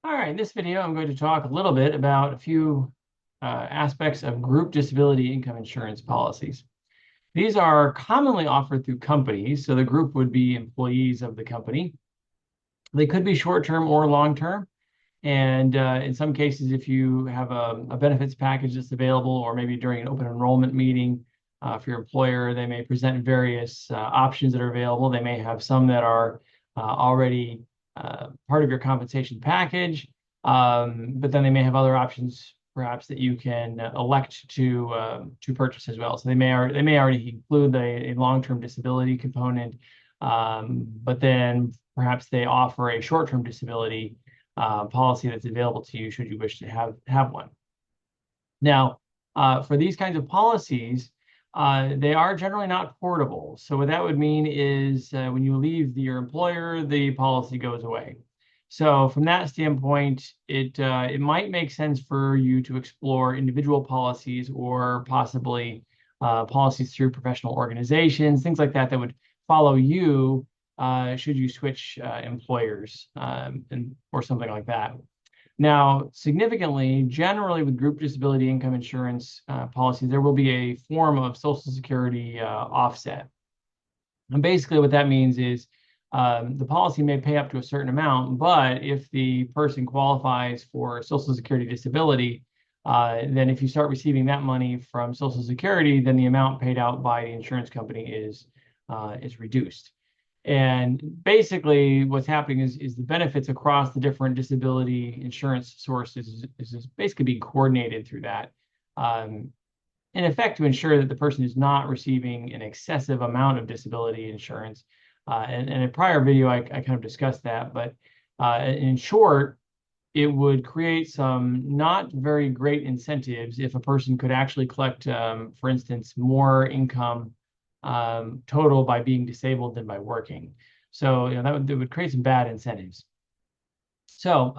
All right, in this video, I'm going to talk a little bit about a few aspects of group disability income insurance policies. These are commonly offered through companies, so the group would be employees of the company. They could be short-term or long-term, and in some cases, if you have a benefits package that's available, or maybe during an open enrollment meeting for your employer, they may present various options that are available. They may have some that are already part of your compensation package, but then they may have other options, perhaps that you can elect to purchase as well. So they may already include a long-term disability component, but then perhaps they offer a short-term disability policy that's available to you should you wish to have one. Now, for these kinds of policies, they are generally not portable. So what that would mean is when you leave your employer, the policy goes away. So from that standpoint, it might make sense for you to explore individual policies or possibly policies through professional organizations, things like that would follow you should you switch employers or something like that. Now, significantly, generally with group disability income insurance policies, there will be a form of Social Security offset. And basically what that means is the policy may pay up to a certain amount, but if the person qualifies for Social Security disability, then if you start receiving that money from Social Security, then the amount paid out by the insurance company is reduced. And basically what's happening is the benefits across the different disability insurance sources is basically being coordinated through that. In effect, to ensure that the person is not receiving an excessive amount of disability insurance. And in a prior video, I kind of discussed that, but in short, it would create some not very great incentives if a person could actually collect, for instance, more income total by being disabled than by working. So that would create some bad incentives. So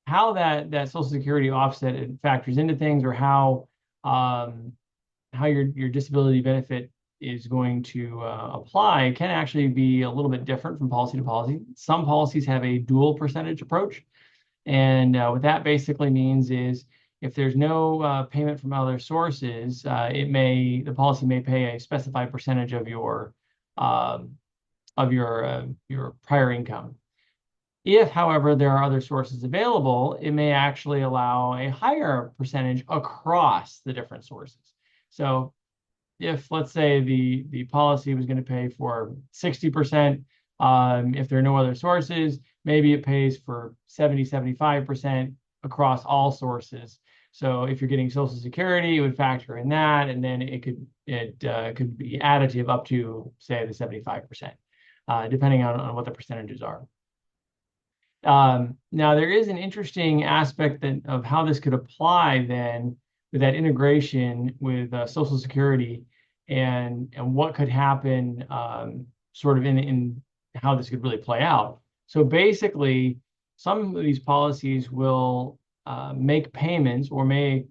how that Social Security offset factors into things, or how your disability benefit is going to apply, can actually be a little bit different from policy to policy. Some policies have a dual percentage approach, and what that basically means is if there's no payment from other sources, the policy may pay a specified percentage of your prior income. If, however, there are other sources available, it may actually allow a higher percentage across the different sources. So if, let's say, the policy was going to pay for 60%, if there are no other sources, maybe it pays for 70, 75% across all sources. So if you're getting Social Security, it would factor in that, and then it could be additive up to, say, the 75%, depending on what the percentages are. Now, there is an interesting aspect of how this could apply then with that integration with Social Security, and what could happen sort of in how this could really play out. So basically, some of these policies will make payments or may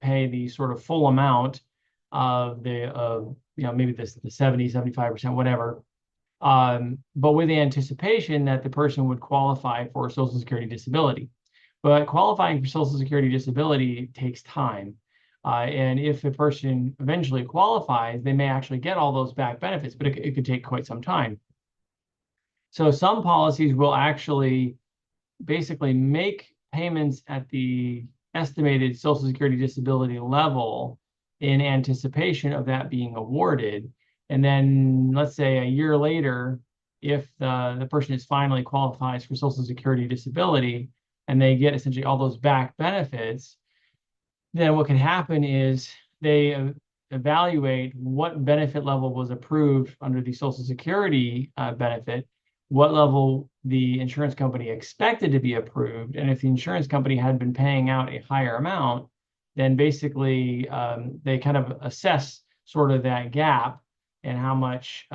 pay the sort of full amount of maybe the 70, 75%, whatever, but with the anticipation that the person would qualify for Social Security disability. But qualifying for Social Security disability takes time. And if a person eventually qualifies, they may actually get all those back benefits, but it could take quite some time. So some policies will actually basically make payments at the estimated Social Security disability level in anticipation of that being awarded. And then let's say a year later, if the person is finally qualifies for Social Security disability and they get essentially all those back benefits, then what can happen is they evaluate what benefit level was approved under the Social Security benefit, what level the insurance company expected to be approved, and if the insurance company had been paying out a higher amount, then basically they kind of assess sort of that gap and how much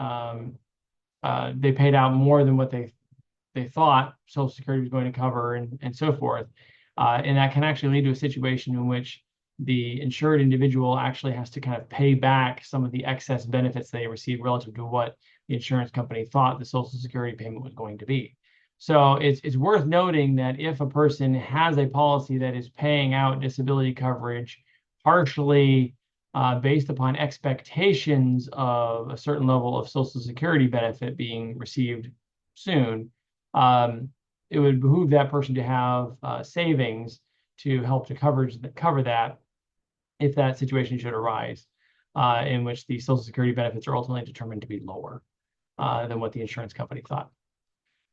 they paid out more than what they thought Social Security was going to cover, and so forth. And that can actually lead to a situation in which the insured individual actually has to kind of pay back some of the excess benefits they received relative to what the insurance company thought the Social Security payment was going to be. So it's worth noting that if a person has a policy that is paying out disability coverage partially based upon expectations of a certain level of Social Security benefit being received soon, it would behoove that person to have savings to help to cover that if that situation should arise, in which the Social Security benefits are ultimately determined to be lower than what the insurance company thought.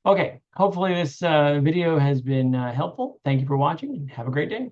Okay, hopefully this video has been helpful. Thank you for watching and have a great day.